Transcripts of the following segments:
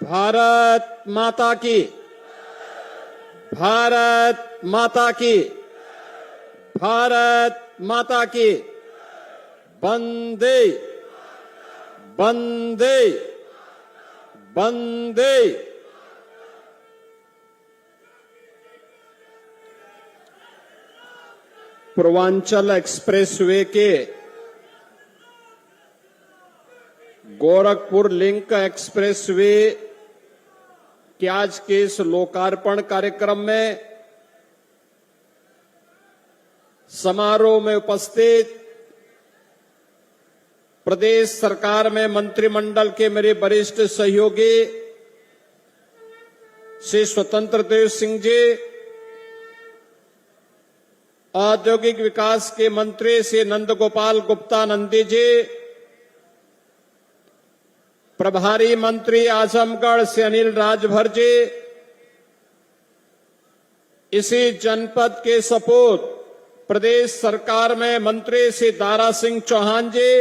भारत माता की, भारत माता की, भारत माता की। वंदे वंदे वंदे। पूर्वांचल एक्सप्रेसवे के गोरखपुर लिंक एक्सप्रेसवे के आज के इस लोकार्पण कार्यक्रम में समारोह में उपस्थित प्रदेश सरकार में मंत्रिमंडल के मेरे वरिष्ठ सहयोगी श्री स्वतंत्र देव सिंह जी, औद्योगिक विकास के मंत्री श्री नंदगोपाल गुप्ता नंदी जी, प्रभारी मंत्री आजमगढ़ से अनिल राजभर जी, इसी जनपद के सपूत प्रदेश सरकार में मंत्री श्री दारा सिंह चौहान जी,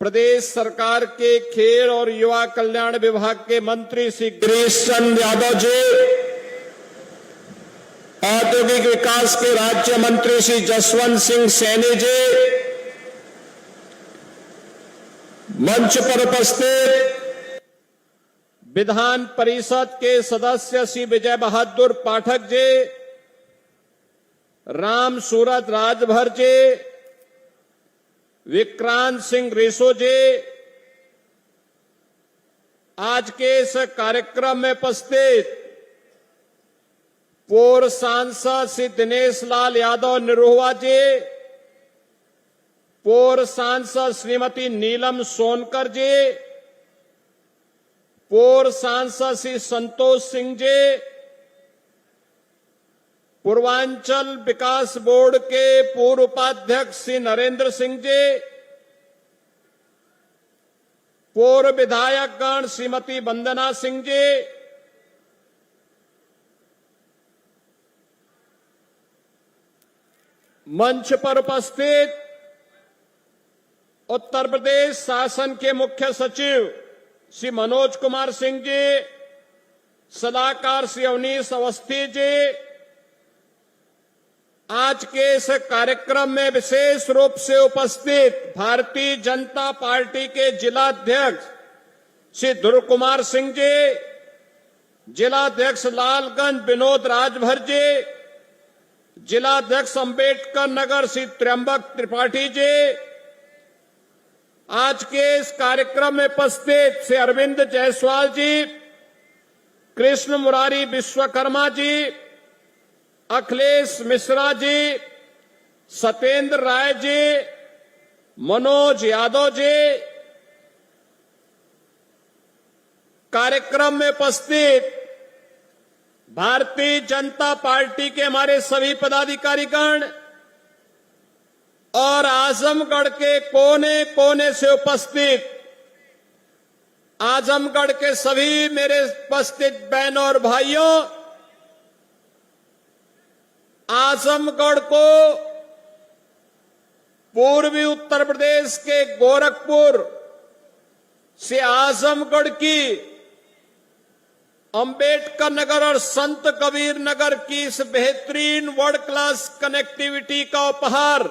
प्रदेश सरकार के खेल और युवा कल्याण विभाग के मंत्री श्री गिरीश चंद्र यादव जी, औद्योगिक विकास के राज्य मंत्री श्री जसवंत सिंह सैनी जी, मंच पर उपस्थित विधान परिषद के सदस्य श्री विजय बहादुर पाठक जी, राम सूरत राजभर जी, विक्रांत सिंह रेसो जी, आज के इस कार्यक्रम में उपस्थित पूर्व सांसद श्री दिनेश लाल यादव निरोहवा जी, पूर्व सांसद श्रीमती नीलम सोनकर जी, पूर्व सांसद श्री संतोष सिंह जी, पूर्वांचल विकास बोर्ड के पूर्व उपाध्यक्ष श्री नरेंद्र सिंह जी, पूर्व विधायकगण श्रीमती वंदना सिंह जी, मंच पर उपस्थित उत्तर प्रदेश शासन के मुख्य सचिव श्री मनोज कुमार सिंह जी, सलाहकार श्री अवनीश अवस्थी जी, आज के इस कार्यक्रम में विशेष रूप से उपस्थित भारतीय जनता पार्टी के जिलाध्यक्ष श्री ध्रुव कुमार सिंह जी, जिलाध्यक्ष लालगंज विनोद राजभर जी, जिलाध्यक्ष अंबेडकर नगर श्री त्र्यंबक त्रिपाठी जी, आज के इस कार्यक्रम में उपस्थित श्री अरविंद जायसवाल जी, कृष्ण मुरारी विश्वकर्मा जी, अखिलेश मिश्रा जी, सत्येंद्र राय जी, मनोज यादव जी, कार्यक्रम में उपस्थित भारतीय जनता पार्टी के हमारे सभी पदाधिकारीगण और आजमगढ़ के कोने कोने से उपस्थित आजमगढ़ के सभी मेरे उपस्थित बहनों और भाइयों, आजमगढ़ को पूर्वी उत्तर प्रदेश के गोरखपुर से आजमगढ़ की अंबेडकर नगर और संत कबीर नगर की इस बेहतरीन वर्ल्ड क्लास कनेक्टिविटी का उपहार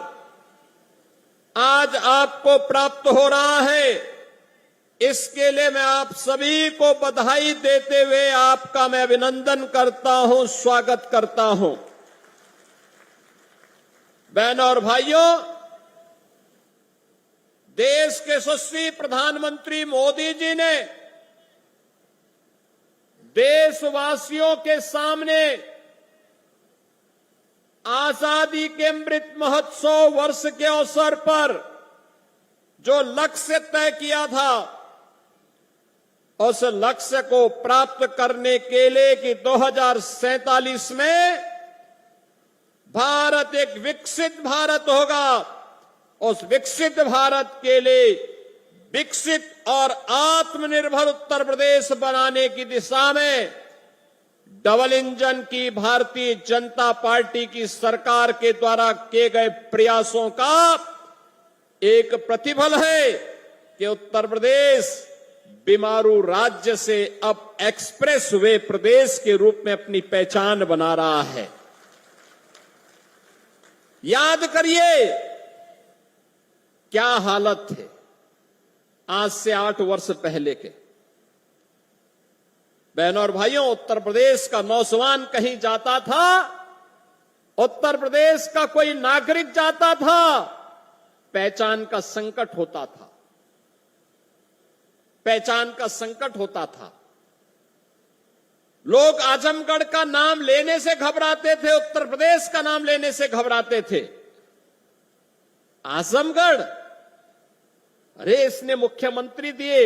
आज आपको प्राप्त हो रहा है। इसके लिए मैं आप सभी को बधाई देते हुए आपका मैं अभिनंदन करता हूं, स्वागत करता हूं। बहनों और भाइयों, देश के यशस्वी प्रधानमंत्री मोदी जी ने देशवासियों के सामने आजादी के अमृत महोत्सव वर्ष के अवसर पर जो लक्ष्य तय किया था, उस लक्ष्य को प्राप्त करने के लिए कि 2047 में भारत एक विकसित भारत होगा, उस विकसित भारत के लिए विकसित और आत्मनिर्भर उत्तर प्रदेश बनाने की दिशा में डबल इंजन की भारतीय जनता पार्टी की सरकार के द्वारा किए गए प्रयासों का एक प्रतिफल है कि उत्तर प्रदेश बीमारू राज्य से अब एक्सप्रेस वे प्रदेश के रूप में अपनी पहचान बना रहा है। याद करिए क्या हालत थे आज से 8 वर्ष पहले के। बहनों और भाइयों, उत्तर प्रदेश का नौजवान कहीं जाता था, उत्तर प्रदेश का कोई नागरिक जाता था, पहचान का संकट होता था, पहचान का संकट होता था। लोग आजमगढ़ का नाम लेने से घबराते थे, उत्तर प्रदेश का नाम लेने से घबराते थे। आजमगढ़, अरे इसने मुख्यमंत्री दिए,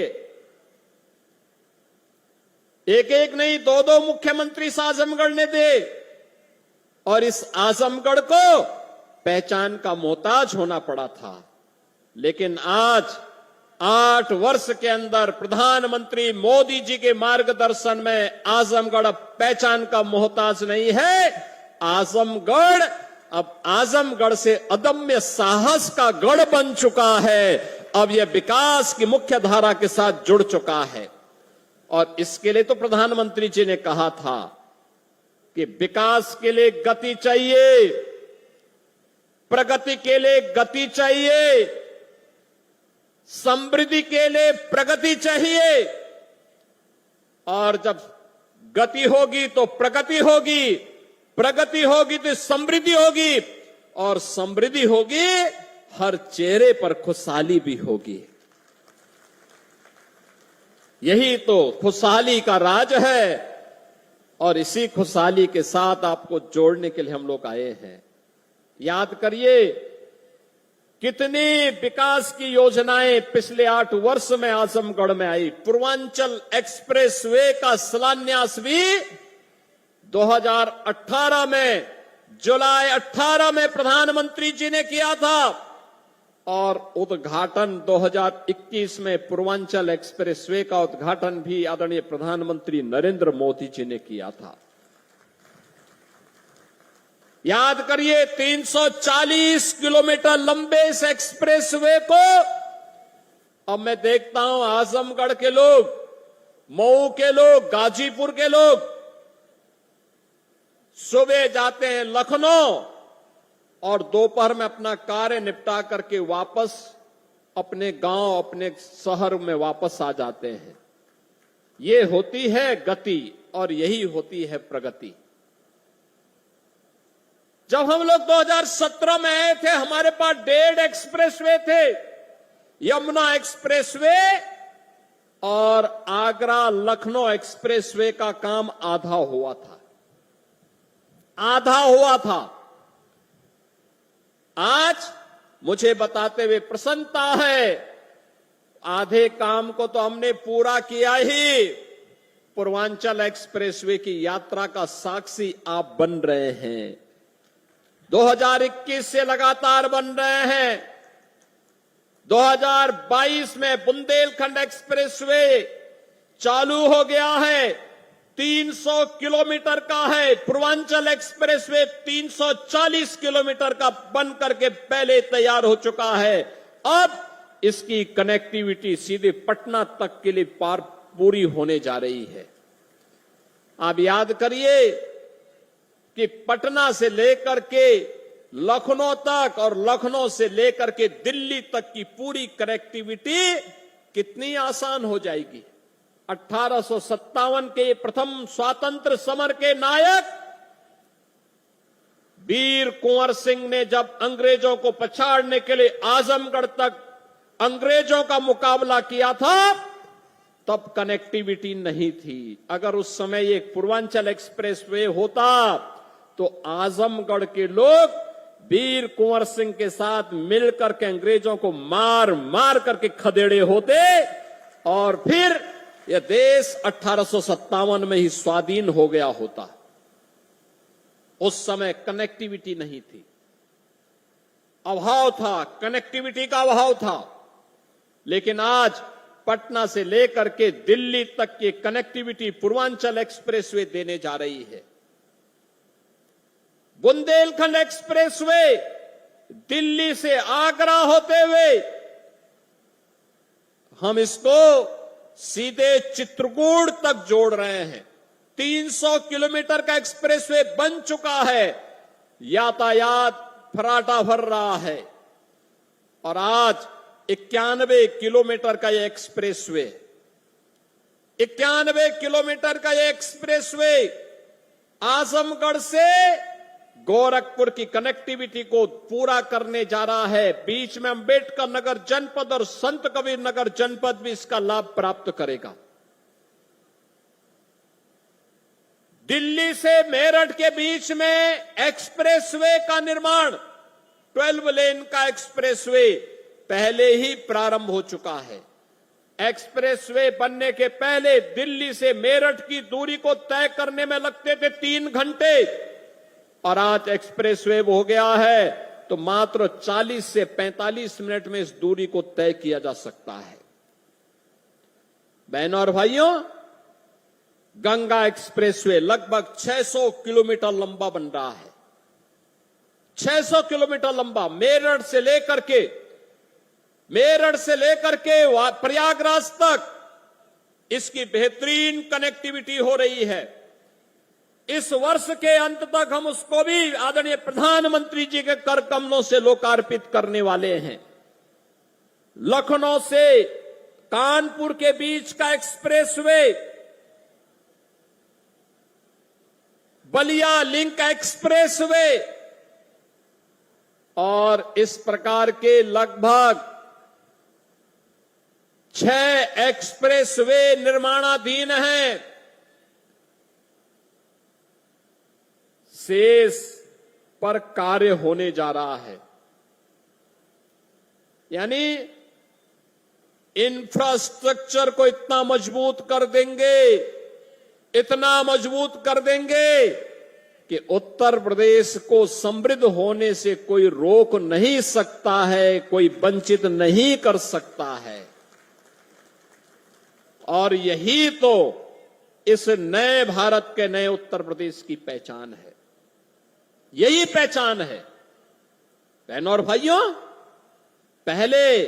एक एक नहीं 2-2 मुख्यमंत्री इस आजमगढ़ ने दे, और इस आजमगढ़ को पहचान का मोहताज होना पड़ा था। लेकिन आज 8 वर्ष के अंदर प्रधानमंत्री मोदी जी के मार्गदर्शन में आजमगढ़ अब पहचान का मोहताज नहीं है। आजमगढ़ अब आजमगढ़ से अदम्य साहस का गढ़ बन चुका है। अब यह विकास की मुख्य धारा के साथ जुड़ चुका है। और इसके लिए तो प्रधानमंत्री जी ने कहा था कि विकास के लिए गति चाहिए, प्रगति के लिए गति चाहिए, समृद्धि के लिए प्रगति चाहिए। और जब गति होगी तो प्रगति होगी, प्रगति होगी तो समृद्धि होगी, और समृद्धि होगी हर चेहरे पर खुशहाली भी होगी। यही तो खुशहाली का राज है, और इसी खुशहाली के साथ आपको जोड़ने के लिए हम लोग आए हैं। याद करिए कितनी विकास की योजनाएं पिछले 8 वर्ष में आजमगढ़ में आई। पूर्वांचल एक्सप्रेसवे का शिलान्यास भी 2018 में, जुलाई 18 में प्रधानमंत्री जी ने किया था, और उद्घाटन 2021 में पूर्वांचल एक्सप्रेसवे का उद्घाटन भी आदरणीय प्रधानमंत्री नरेंद्र मोदी जी ने किया था। याद करिए 340 किलोमीटर लंबे इस एक्सप्रेसवे को अब मैं देखता हूं आजमगढ़ के लोग, मऊ के लोग, गाजीपुर के लोग सुबह जाते हैं लखनऊ और दोपहर में अपना कार्य निपटा करके वापस अपने गांव, अपने शहर में वापस आ जाते हैं। ये होती है गति और यही होती है प्रगति। जब हम लोग 2017 में आए थे, हमारे पास 1.5 एक्सप्रेसवे थे, यमुना एक्सप्रेसवे और आगरा लखनऊ एक्सप्रेसवे का काम आधा हुआ था, आधा हुआ था। आज मुझे बताते हुए प्रसन्नता है, आधे काम को तो हमने पूरा किया ही। पूर्वांचल एक्सप्रेसवे की यात्रा का साक्षी आप बन रहे हैं। 2021 से लगातार बन रहे हैं। 2022 में बुंदेलखंड एक्सप्रेसवे चालू हो गया है, 300 किलोमीटर का है। पूर्वांचल एक्सप्रेसवे 340 किलोमीटर का बन करके पहले तैयार हो चुका है। अब इसकी कनेक्टिविटी सीधे पटना तक के लिए पूरी होने जा रही है। आप याद करिए कि पटना से लेकर के लखनऊ तक और लखनऊ से लेकर के दिल्ली तक की पूरी कनेक्टिविटी कितनी आसान हो जाएगी। 1857 के प्रथम स्वातंत्र समर के नायक वीर कुंवर सिंह ने जब अंग्रेजों को पछाड़ने के लिए आजमगढ़ तक अंग्रेजों का मुकाबला किया था, तब कनेक्टिविटी नहीं थी। अगर उस समय ये पूर्वांचल एक्सप्रेसवे होता तो आजमगढ़ के लोग वीर कुंवर सिंह के साथ मिलकर के अंग्रेजों को मार मार करके खदेड़े होते और फिर यह देश 1857 में ही स्वाधीन हो गया होता। उस समय कनेक्टिविटी नहीं थी, अभाव था, कनेक्टिविटी का अभाव था। लेकिन आज पटना से लेकर के दिल्ली तक की कनेक्टिविटी पूर्वांचल एक्सप्रेसवे देने जा रही है। बुंदेलखंड एक्सप्रेसवे दिल्ली से आगरा होते हुए हम इसको सीधे चित्रकूट तक जोड़ रहे हैं। 300 किलोमीटर का एक्सप्रेसवे बन चुका है। यातायात फराटा भर रहा है और आज 91 किलोमीटर का यह एक्सप्रेसवे 91 किलोमीटर का यह एक्सप्रेसवे आजमगढ़ से गोरखपुर की कनेक्टिविटी को पूरा करने जा रहा है। बीच में अंबेडकर नगर जनपद और संत कबीर नगर जनपद भी इसका लाभ प्राप्त करेगा। दिल्ली से मेरठ के बीच में एक्सप्रेसवे का निर्माण 12 लेन का एक्सप्रेसवे पहले ही प्रारंभ हो चुका है। एक्सप्रेसवे बनने के पहले दिल्ली से मेरठ की दूरी को तय करने में लगते थे 3 घंटे और आज एक्सप्रेसवे हो गया है तो मात्र 40 से 45 मिनट में इस दूरी को तय किया जा सकता है। बहनों और भाइयों, गंगा एक्सप्रेसवे लगभग 600 किलोमीटर लंबा बन रहा है। 600 किलोमीटर लंबा मेरठ से लेकर के प्रयागराज तक इसकी बेहतरीन कनेक्टिविटी हो रही है। इस वर्ष के अंत तक हम उसको भी आदरणीय प्रधानमंत्री जी के कर कमलों से लोकार्पित करने वाले हैं। लखनऊ से कानपुर के बीच का एक्सप्रेसवे, बलिया लिंक एक्सप्रेसवे और इस प्रकार के लगभग 6 एक्सप्रेसवे निर्माणाधीन हैं। शेष पर कार्य होने जा रहा है। यानी इंफ्रास्ट्रक्चर को इतना मजबूत कर देंगे कि उत्तर प्रदेश को समृद्ध होने से कोई रोक नहीं सकता है, कोई वंचित नहीं कर सकता है। और यही तो इस नए भारत के नए उत्तर प्रदेश की पहचान है। यही पहचान है। बहनों और भाइयों, पहले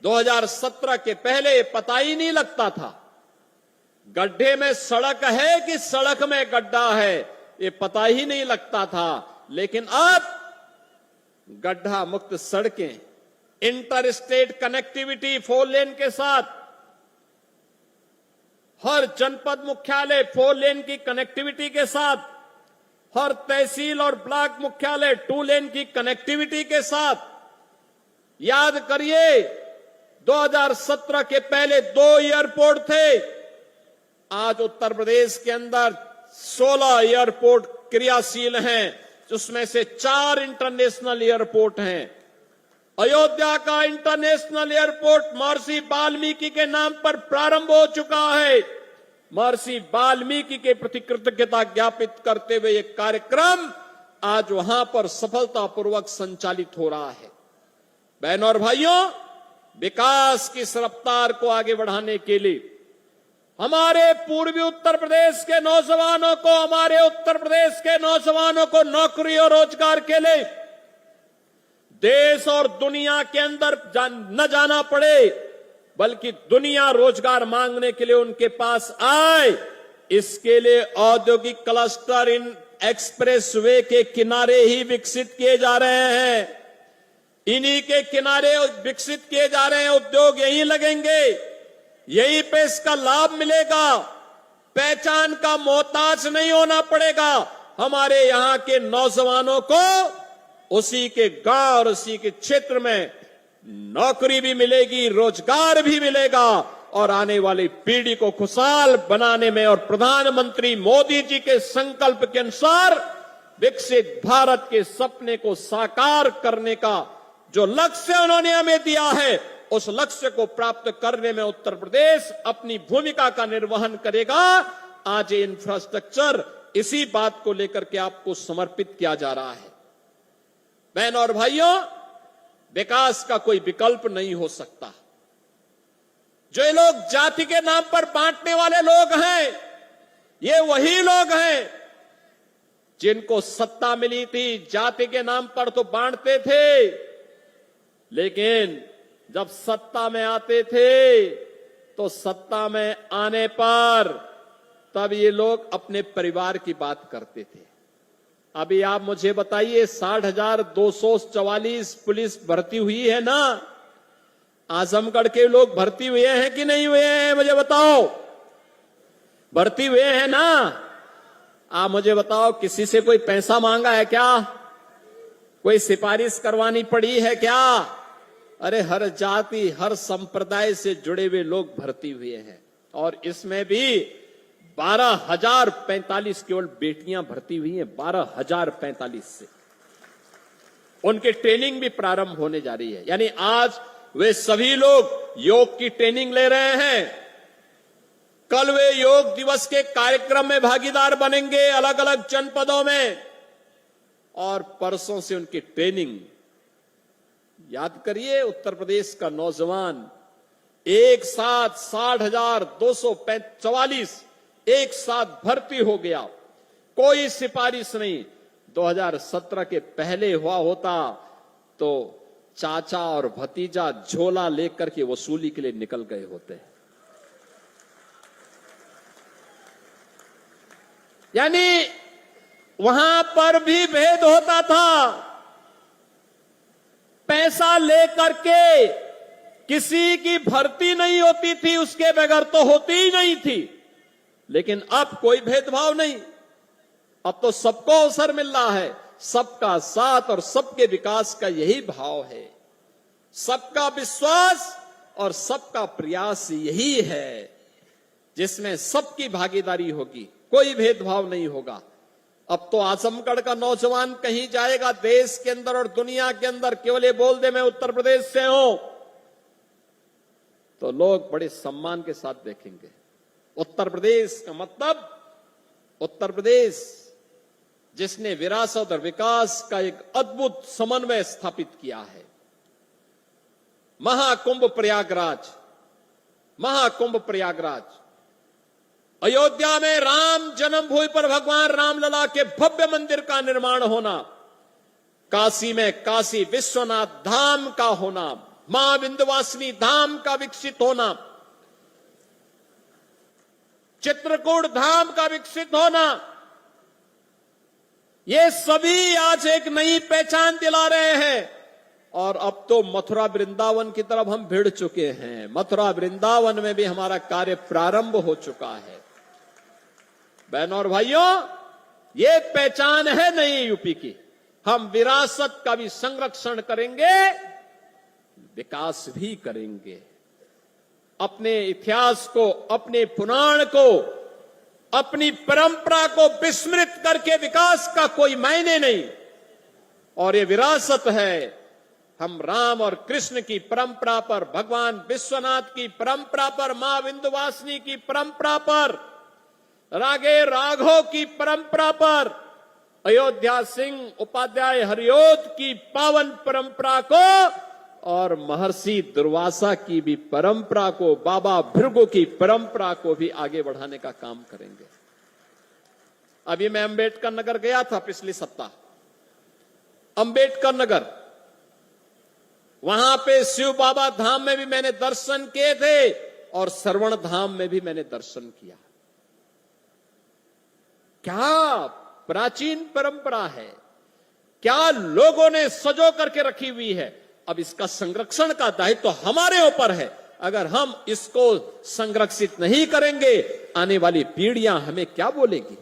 2017 के पहले पता ही नहीं लगता था गड्ढे में सड़क है कि सड़क में गड्ढा है, ये पता ही नहीं लगता था। लेकिन अब गड्ढा मुक्त सड़कें, इंटर स्टेट कनेक्टिविटी 4 लेन के साथ, हर जनपद मुख्यालय 4 लेन की कनेक्टिविटी के साथ, हर तहसील और ब्लॉक मुख्यालय 2 लेन की कनेक्टिविटी के साथ। याद करिए 2017 के पहले 2 एयरपोर्ट थे, आज उत्तर प्रदेश के अंदर 16 एयरपोर्ट क्रियाशील हैं, जिसमें से 4 इंटरनेशनल एयरपोर्ट हैं। अयोध्या का इंटरनेशनल एयरपोर्ट महर्षि वाल्मीकि के नाम पर प्रारंभ हो चुका है। महर्षि वाल्मीकि के प्रति कृतज्ञता ज्ञापित करते हुए यह कार्यक्रम आज वहां पर सफलतापूर्वक संचालित हो रहा है। बहनों और भाइयों, विकास की इस रफ्तार को आगे बढ़ाने के लिए हमारे पूर्वी उत्तर प्रदेश के नौजवानों को नौकरी और रोजगार के लिए देश और दुनिया के अंदर न जाना पड़े, बल्कि दुनिया रोजगार मांगने के लिए उनके पास आए, इसके लिए औद्योगिक क्लस्टर इन एक्सप्रेसवे के किनारे ही विकसित किए जा रहे हैं। इन्हीं के किनारे विकसित किए जा रहे हैं। उद्योग यहीं लगेंगे, यहीं पे इसका लाभ मिलेगा। पहचान का मोहताज नहीं होना पड़ेगा। हमारे यहां के नौजवानों को उसी के गांव और उसी के क्षेत्र में नौकरी भी मिलेगी, रोजगार भी मिलेगा और आने वाली पीढ़ी को खुशहाल बनाने में और प्रधानमंत्री मोदी जी के संकल्प के अनुसार विकसित भारत के सपने को साकार करने का जो लक्ष्य उन्होंने हमें दिया है, उस लक्ष्य को प्राप्त करने में उत्तर प्रदेश अपनी भूमिका का निर्वहन करेगा। आज ये इंफ्रास्ट्रक्चर इसी बात को लेकर के आपको समर्पित किया जा रहा है। बहनों और भाइयों, विकास का कोई विकल्प नहीं हो सकता। जो ये लोग जाति के नाम पर बांटने वाले लोग हैं, ये वही लोग हैं जिनको सत्ता मिली थी, जाति के नाम पर तो बांटते थे, लेकिन जब सत्ता में आते थे तो सत्ता में आने पर तब ये लोग अपने परिवार की बात करते थे। अभी आप मुझे बताइए 60,244 पुलिस भर्ती हुई है ना? आजमगढ़ के लोग भर्ती हुए हैं कि नहीं हुए हैं? मुझे बताओ। भर्ती हुए हैं ना? आप मुझे बताओ, किसी से कोई पैसा मांगा है क्या? कोई सिफारिश करवानी पड़ी है क्या? अरे हर जाति हर संप्रदाय से जुड़े हुए लोग भर्ती हुए हैं। और इसमें भी 12,045 केवल बेटियां भर्ती हुई हैं। 12,045 से उनकी ट्रेनिंग भी प्रारंभ होने जा रही है। यानी आज वे सभी लोग योग की ट्रेनिंग ले रहे हैं। कल वे योग दिवस के कार्यक्रम में भागीदार बनेंगे अलग अलग जनपदों में। और परसों से उनकी ट्रेनिंग, याद करिए, उत्तर प्रदेश का नौजवान एक साथ 60,244 एक साथ भर्ती हो गया। कोई सिफारिश नहीं। 2017 के पहले हुआ होता तो चाचा और भतीजा झोला लेकर के वसूली के लिए निकल गए होते। यानी वहां पर भी भेद होता था। पैसा लेकर के किसी की भर्ती नहीं होती थी, उसके बगैर तो होती ही नहीं थी। लेकिन अब कोई भेदभाव नहीं। अब तो सबको अवसर मिल रहा है। सबका साथ और सबके विकास का यही भाव है। सबका विश्वास और सबका प्रयास यही है, जिसमें सबकी भागीदारी होगी, कोई भेदभाव नहीं होगा। अब तो आजमगढ़ का नौजवान कहीं जाएगा देश के अंदर और दुनिया के अंदर, केवल ये बोल दे मैं उत्तर प्रदेश से हूं, तो लोग बड़े सम्मान के साथ देखेंगे। उत्तर प्रदेश का मतलब उत्तर प्रदेश जिसने विरासत और विकास का एक अद्भुत समन्वय स्थापित किया है। महाकुंभ प्रयागराज, महाकुंभ प्रयागराज, अयोध्या में राम जन्मभूमि पर भगवान रामलला के भव्य मंदिर का निर्माण होना, काशी में काशी विश्वनाथ धाम का होना, मां विंध्यवासिनी धाम का विकसित होना, चित्रकूट धाम का विकसित होना, ये सभी आज एक नई पहचान दिला रहे हैं। और अब तो मथुरा वृंदावन की तरफ हम भिड़ चुके हैं। मथुरा वृंदावन में भी हमारा कार्य प्रारंभ हो चुका है। बहनों और भाइयों, ये पहचान है नई यूपी की। हम विरासत का भी संरक्षण करेंगे, विकास भी करेंगे। अपने इतिहास को, अपने पुराण को, अपनी परंपरा को विस्मृत करके विकास का कोई मायने नहीं। और ये विरासत है। हम राम और कृष्ण की परंपरा पर, भगवान विश्वनाथ की परंपरा पर, मां विंध्यवासिनी की परंपरा पर, रागे राघव की परंपरा पर, अयोध्या सिंह उपाध्याय हरिओत की पावन परंपरा को और महर्षि दुर्वासा की भी परंपरा को, बाबा भृगु की परंपरा को भी आगे बढ़ाने का काम करेंगे। अभी मैं अंबेडकर नगर गया था पिछले सप्ताह। अंबेडकर नगर, वहां पे शिव बाबा धाम में भी मैंने दर्शन किए थे और श्रवण धाम में भी मैंने दर्शन किया। क्या प्राचीन परंपरा है, क्या लोगों ने सजो करके रखी हुई है। अब इसका संरक्षण का दायित्व तो हमारे ऊपर है। अगर हम इसको संरक्षित नहीं करेंगे, आने वाली पीढ़ियां हमें क्या बोलेगी।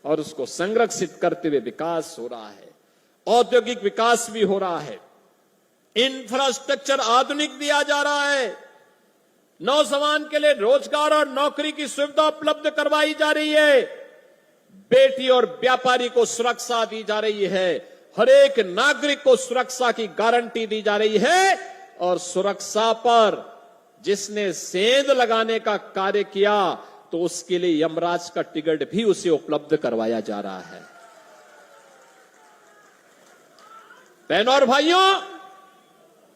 और उसको संरक्षित करते हुए विकास हो रहा है, औद्योगिक विकास भी हो रहा है, इंफ्रास्ट्रक्चर आधुनिक दिया जा रहा है, नौजवान के लिए रोजगार और नौकरी की सुविधा उपलब्ध करवाई जा रही है, बेटी और व्यापारी को सुरक्षा दी जा रही है, हर एक नागरिक को सुरक्षा की गारंटी दी जा रही है। और सुरक्षा पर जिसने सेंध लगाने का कार्य किया तो उसके लिए यमराज का टिकट भी उसे उपलब्ध करवाया जा रहा है। बहनों और भाइयों,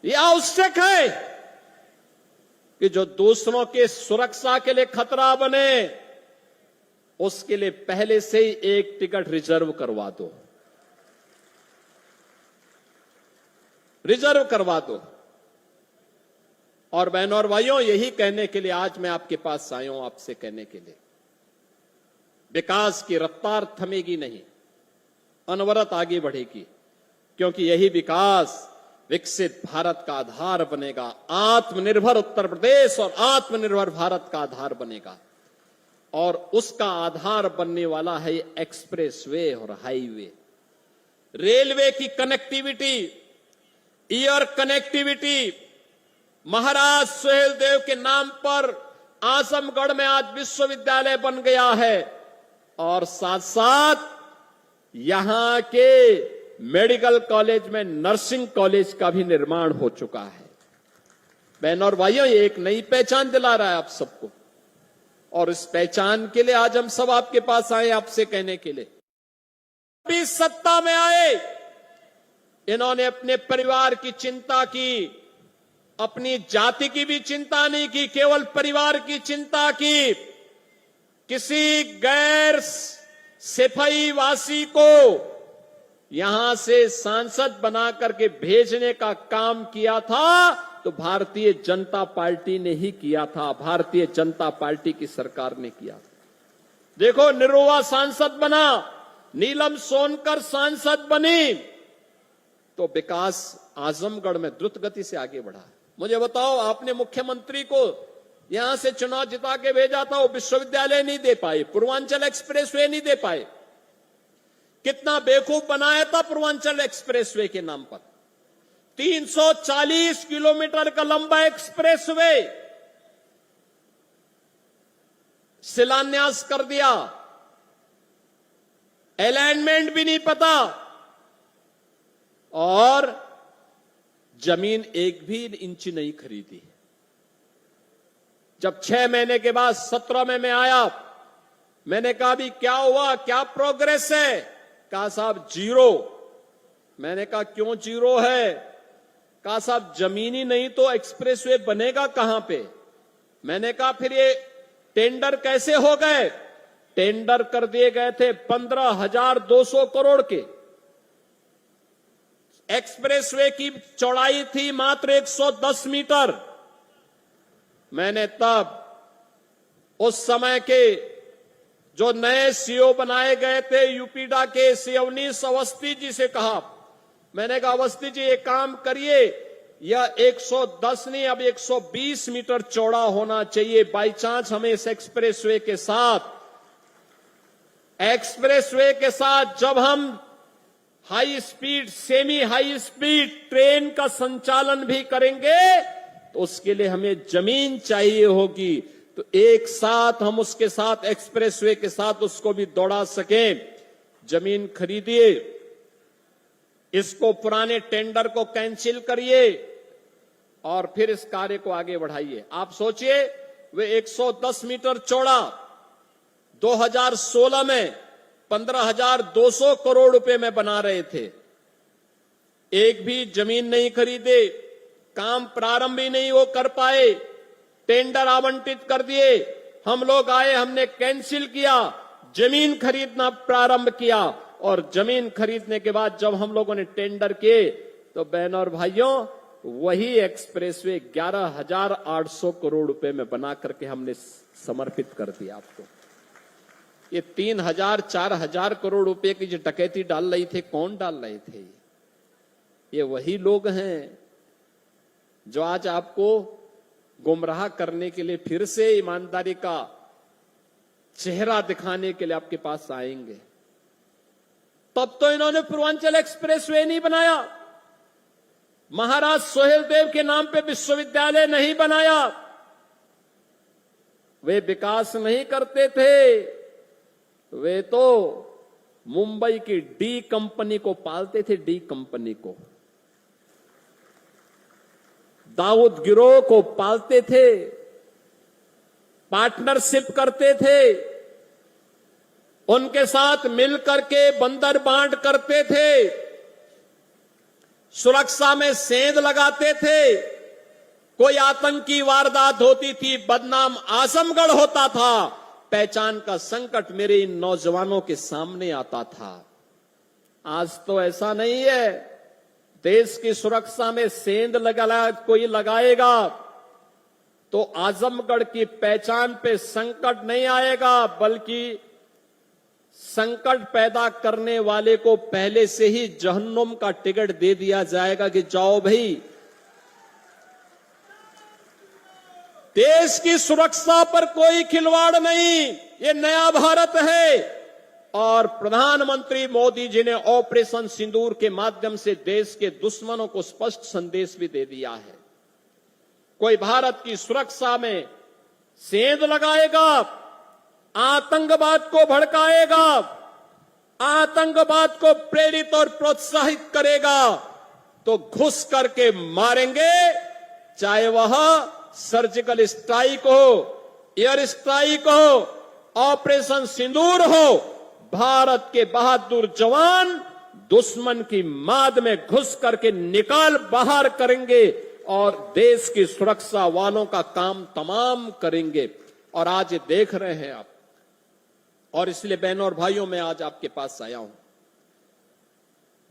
यह आवश्यक है कि जो दूसरों के सुरक्षा के लिए खतरा बने, उसके लिए पहले से ही एक टिकट रिजर्व करवा दो, रिजर्व करवा दो। और बहनों और भाइयों, यही कहने के लिए आज मैं आपके पास आया हूं, आपसे कहने के लिए विकास की रफ्तार थमेगी नहीं, अनवरत आगे बढ़ेगी, क्योंकि यही विकास विकसित भारत का आधार बनेगा। आत्मनिर्भर उत्तर प्रदेश और आत्मनिर्भर भारत का आधार बनेगा, और उसका आधार बनने वाला है एक्सप्रेसवे और हाईवे, रेलवे की कनेक्टिविटी, एयर कनेक्टिविटी। महाराज सुहेलदेव के नाम पर आजमगढ़ में आज विश्वविद्यालय बन गया है, और साथ साथ यहां के मेडिकल कॉलेज में नर्सिंग कॉलेज का भी निर्माण हो चुका है। बहनों और भाइयों, ये एक नई पहचान दिला रहा है आप सबको, और इस पहचान के लिए आज हम सब आपके पास आए, आपसे कहने के लिए। भी सत्ता में आए, इन्होंने अपने परिवार की चिंता की, अपनी जाति की भी चिंता नहीं की, केवल परिवार की चिंता की। किसी गैर सिपाही वासी को यहां से सांसद बना करके भेजने का काम किया था तो भारतीय जनता पार्टी ने ही किया था, भारतीय जनता पार्टी की सरकार ने किया। देखो, निरुआ सांसद बना, नीलम सोनकर सांसद बनी, तो विकास आजमगढ़ में द्रुत गति से आगे बढ़ा। मुझे बताओ, आपने मुख्यमंत्री को यहां से चुनाव जिता के भेजा था, वो विश्वविद्यालय नहीं दे पाए, पूर्वांचल एक्सप्रेसवे नहीं दे पाए। कितना बेवकूफ बनाया था पूर्वांचल एक्सप्रेसवे के नाम पर। 340 किलोमीटर का लंबा एक्सप्रेसवे शिलान्यास कर दिया, अलाइनमेंट भी नहीं पता, और जमीन एक भी इंच नहीं खरीदी। जब 6 महीने के बाद 17 में मैं आया, मैंने कहा भी क्या हुआ, क्या प्रोग्रेस है? कहा साहब जीरो। मैंने कहा क्यों जीरो है? कहा साहब जमीन ही नहीं तो एक्सप्रेसवे बनेगा कहां पे? मैंने कहा फिर ये टेंडर कैसे हो गए? टेंडर कर दिए गए थे 15,200 करोड़ के। एक्सप्रेसवे की चौड़ाई थी मात्र 110 मीटर। मैंने तब उस समय के जो नए सीओ बनाए गए थे यूपीडा के, अवनीश अवस्थी जी से कहा, मैंने कहा अवस्थी जी एक काम करिए, यह 110 नहीं अब 120 मीटर चौड़ा होना चाहिए। बाई चांस हमें इस एक्सप्रेसवे के साथ जब हम high speed, semi high speed train का संचालन भी करेंगे तो उसके लिए हमें जमीन चाहिए होगी, तो एक साथ हम उसके साथ एक्सप्रेसवे के साथ उसको भी दौड़ा सकें। जमीन खरीदिए, इसको पुराने टेंडर को कैंसिल करिए और फिर इस कार्य को आगे बढ़ाइए। आप सोचिए, वे 110 मीटर चौड़ा 2016 में 15,200 करोड़ रुपए में बना रहे थे। एक भी जमीन नहीं खरीदे, काम प्रारंभ ही नहीं वो कर पाए, टेंडर आवंटित कर दिए। हम लोग आए, हमने कैंसिल किया, जमीन खरीदना प्रारंभ किया, और जमीन खरीदने के बाद जब हम लोगों ने टेंडर किए तो बहनों और भाइयों, वही एक्सप्रेसवे 11,800 करोड़ रुपए में बना करके हमने समर्पित कर दिया आपको। ये 3,000-4,000 करोड़ रुपए की जो डकैती डाल रही थे, कौन डाल रहे थे? ये वही लोग हैं जो आज आपको गुमराह करने के लिए फिर से ईमानदारी का चेहरा दिखाने के लिए आपके पास आएंगे। तब तो इन्होंने पूर्वांचल एक्सप्रेसवे नहीं बनाया, महाराज सुहेलदेव के नाम पे विश्वविद्यालय नहीं बनाया, वे विकास नहीं करते थे, वे तो मुंबई की डी कंपनी को पालते थे, डी कंपनी को, दाऊद गिरोह को पालते थे, पार्टनरशिप करते थे, उनके साथ मिलकर के बंदर बांट करते थे, सुरक्षा में सेंध लगाते थे। कोई आतंकी वारदात होती थी, बदनाम आजमगढ़ होता था, पहचान का संकट मेरे इन नौजवानों के सामने आता था। आज तो ऐसा नहीं है। देश की सुरक्षा में सेंध कोई लगाएगा तो आजमगढ़ की पहचान पे संकट नहीं आएगा, बल्कि संकट पैदा करने वाले को पहले से ही जहन्नुम का टिकट दे दिया जाएगा कि जाओ भाई। देश की सुरक्षा पर कोई खिलवाड़ नहीं, ये नया भारत है। और प्रधानमंत्री मोदी जी ने ऑपरेशन सिंदूर के माध्यम से देश के दुश्मनों को स्पष्ट संदेश भी दे दिया है। कोई भारत की सुरक्षा में सेंध लगाएगा, आतंकवाद को भड़काएगा, आतंकवाद को प्रेरित और प्रोत्साहित करेगा, तो घुस करके मारेंगे, चाहे वह सर्जिकल स्ट्राइक हो, एयर स्ट्राइक हो, ऑपरेशन सिंदूर हो। भारत के बहादुर जवान दुश्मन की माद में घुस करके निकाल बाहर करेंगे और देश की सुरक्षा वालों का काम तमाम करेंगे। और आज ये देख रहे हैं आप, और इसलिए बहनों और भाइयों मैं आज आपके पास आया हूं।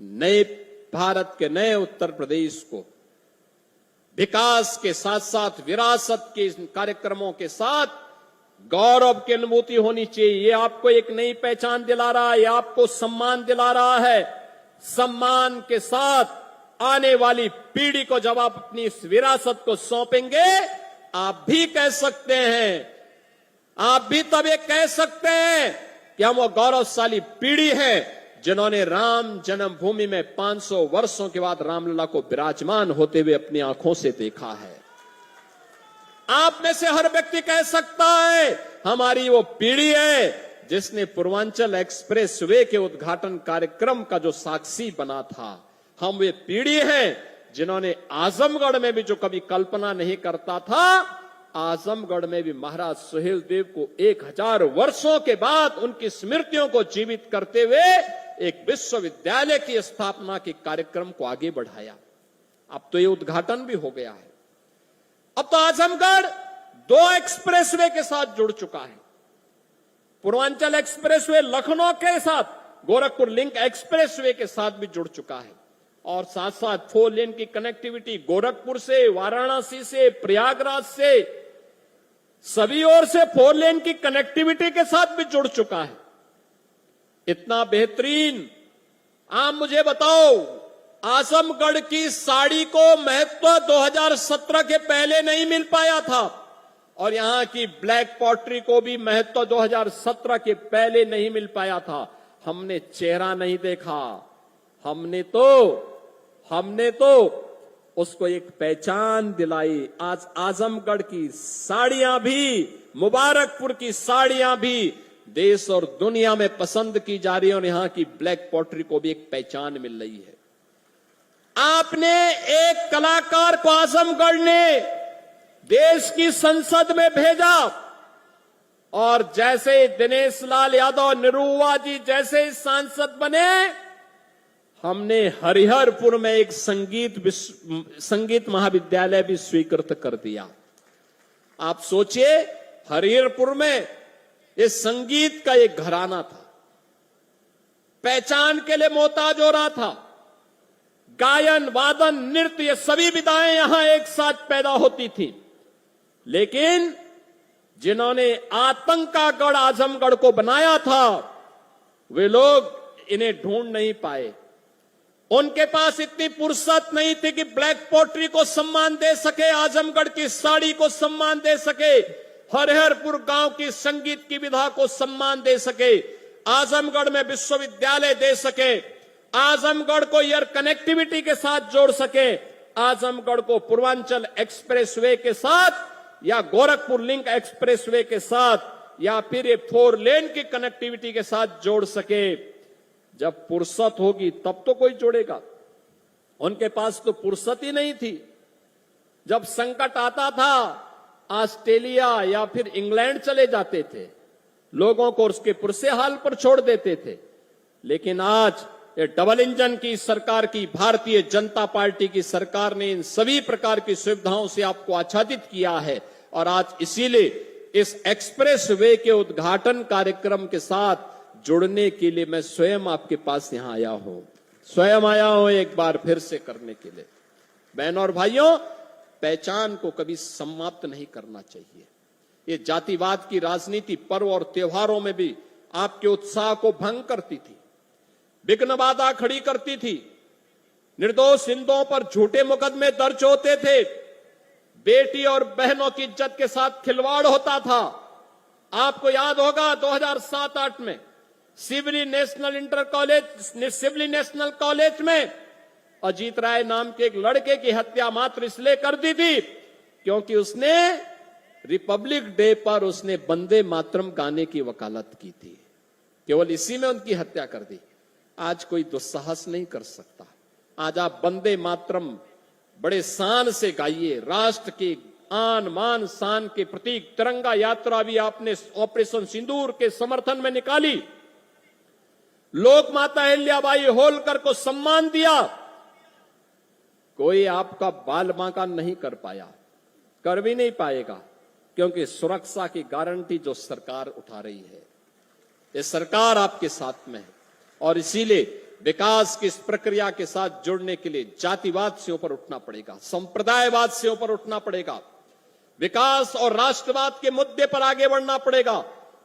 नए भारत के नए उत्तर प्रदेश को विकास के साथ साथ विरासत के कार्यक्रमों के साथ गौरव की अनुभूति होनी चाहिए। ये आपको एक नई पहचान दिला रहा है, ये आपको सम्मान दिला रहा है। सम्मान के साथ आने वाली पीढ़ी को जब आप अपनी इस विरासत को सौंपेंगे, आप भी कह सकते हैं, आप भी तब ये कह सकते हैं कि हम वो गौरवशाली पीढ़ी है जिन्होंने राम जन्मभूमि में 500 वर्षों के बाद रामलला को विराजमान होते हुए अपनी आंखों से देखा है। आप में से हर व्यक्ति कह सकता है हमारी वो पीढ़ी है जिसने पूर्वांचल एक्सप्रेस वे के उद्घाटन कार्यक्रम का जो साक्षी बना था। हम वे पीढ़ी हैं जिन्होंने आजमगढ़ में भी जो कभी कल्पना नहीं करता था, आजमगढ़ में भी महाराज सुहेलदेव को 1000 वर्षों के बाद उनकी स्मृतियों को जीवित करते हुए एक विश्वविद्यालय की स्थापना के कार्यक्रम को आगे बढ़ाया। अब तो ये उद्घाटन भी हो गया है। अब तो आजमगढ़ 2 एक्सप्रेसवे के साथ जुड़ चुका है। पूर्वांचल एक्सप्रेसवे लखनऊ के साथ, गोरखपुर लिंक एक्सप्रेसवे के साथ भी जुड़ चुका है। और साथ साथ 4 लेन की कनेक्टिविटी गोरखपुर से, वाराणसी से, प्रयागराज से, सभी ओर से 4 लेन की कनेक्टिविटी के साथ भी जुड़ चुका है। इतना बेहतरीन। आप मुझे बताओ, आजमगढ़ की साड़ी को महत्व 2017 के पहले नहीं मिल पाया था, और यहां की ब्लैक पॉटरी को भी महत्व 2017 के पहले नहीं मिल पाया था। हमने चेहरा नहीं देखा, हमने तो उसको एक पहचान दिलाई। आज आजमगढ़ की साड़ियां भी, मुबारकपुर की साड़ियां भी देश और दुनिया में पसंद की जा रही है, और यहां की ब्लैक पॉटरी को भी एक पहचान मिल रही है। आपने एक कलाकार को आजमगढ़ ने देश की संसद में भेजा, और जैसे दिनेश लाल यादव, निरुवा जी जैसे सांसद बने, हमने हरिहरपुर में एक संगीत महाविद्यालय भी स्वीकृत कर दिया। आप सोचिए, हरिहरपुर में ये संगीत का एक घराना था, पहचान के लिए मोहताज हो रहा था। गायन, वादन, नृत्य, ये सभी विधाएं यहां एक साथ पैदा होती थी। लेकिन जिन्होंने आतंक का गढ़ आजमगढ़ को बनाया था, वे लोग इन्हें ढूंढ नहीं पाए। उनके पास इतनी फुर्सत नहीं थी कि ब्लैक पॉटरी को सम्मान दे सके, आजमगढ़ की साड़ी को सम्मान दे सके, हरिहरपुर गांव की संगीत की विधा को सम्मान दे सके, आजमगढ़ में विश्वविद्यालय दे सके, आजमगढ़ को एयर कनेक्टिविटी के साथ जोड़ सके, आजमगढ़ को पूर्वांचल एक्सप्रेसवे के साथ या गोरखपुर लिंक एक्सप्रेसवे के साथ या फिर ये 4 लेन की कनेक्टिविटी के साथ जोड़ सके। जब फुर्सत होगी तब तो कोई जोड़ेगा। उनके पास तो फुर्सत ही नहीं थी। जब संकट आता था, ऑस्ट्रेलिया या फिर इंग्लैंड चले जाते थे, लोगों को उसके पुरसे हाल पर छोड़ देते थे। लेकिन आज ये डबल इंजन की सरकार की, भारतीय जनता पार्टी की सरकार ने इन सभी प्रकार की सुविधाओं से आपको आच्छादित किया है। और आज इसीलिए इस एक्सप्रेस वे के उद्घाटन कार्यक्रम के साथ जुड़ने के लिए मैं स्वयं आपके पास यहां आया हूं, एक बार फिर से करने के लिए। बहनों और भाइयों, पहचान को कभी समाप्त नहीं करना चाहिए। ये जातिवाद की राजनीति पर्व और त्योहारों में भी आपके उत्साह को भंग करती थी, विघ्न बाधा खड़ी करती थी, निर्दोष हिंदुओं पर झूठे मुकदमे दर्ज होते थे, बेटी और बहनों की इज्जत के साथ खिलवाड़ होता था। आपको याद होगा 2007-8 में सिवली नेशनल कॉलेज में अजीत राय नाम के एक लड़के की हत्या मात्र इसलिए कर दी थी क्योंकि उसने रिपब्लिक डे पर उसने वंदे मातरम गाने की वकालत की थी। केवल इसी में उनकी हत्या कर दी। आज कोई दुस्साहस नहीं कर सकता। आज आप वंदे मातरम बड़े शान से गाइए। राष्ट्र की आन मान शान के प्रतीक तिरंगा यात्रा भी आपने ऑपरेशन सिंदूर के समर्थन में निकाली। लोक माता अहिल्याबाई होलकर को सम्मान दिया। कोई आपका बाल बांका नहीं कर पाया, कर भी नहीं पाएगा, क्योंकि सुरक्षा की गारंटी जो सरकार उठा रही है, ये सरकार आपके साथ में है। और इसीलिए विकास की इस प्रक्रिया के साथ जुड़ने के लिए जातिवाद से ऊपर उठना पड़ेगा, संप्रदायवाद से ऊपर उठना पड़ेगा, विकास और राष्ट्रवाद के मुद्दे पर आगे बढ़ना पड़ेगा।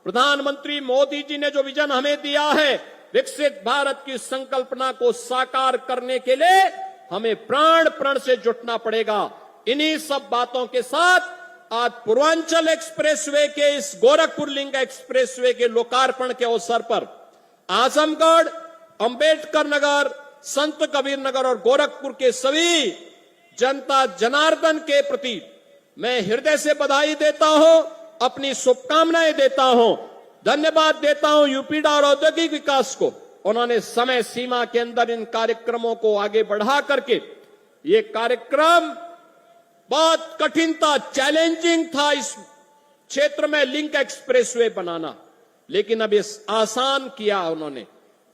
प्रधानमंत्री मोदी जी ने जो विजन हमें दिया है, विकसित भारत की संकल्पना को साकार करने के लिए हमें प्राण प्रण से जुटना पड़ेगा। इन्हीं सब बातों के साथ आज पूर्वांचल एक्सप्रेसवे के इस गोरखपुर लिंक एक्सप्रेसवे के लोकार्पण के अवसर पर आजमगढ़, अंबेडकर नगर, संत कबीर नगर और गोरखपुर के सभी जनता जनार्दन के प्रति मैं हृदय से बधाई देता हूं, अपनी शुभकामनाएं देता हूं, धन्यवाद देता हूं यूपीडा और औद्योगिक विकास को। उन्होंने समय सीमा के अंदर इन कार्यक्रमों को आगे बढ़ा करके, ये कार्यक्रम बहुत कठिन था, चैलेंजिंग था इस क्षेत्र में लिंक एक्सप्रेसवे बनाना, लेकिन अब इस आसान किया उन्होंने,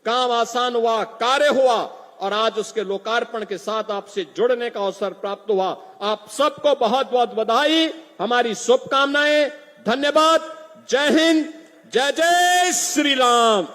काम आसान हुआ, कार्य हुआ और आज उसके लोकार्पण के साथ आपसे जुड़ने का अवसर प्राप्त हुआ। आप सबको बहुत बहुत बधाई, हमारी शुभकामनाएं, धन्यवाद। जय हिंद, जय जय श्री राम।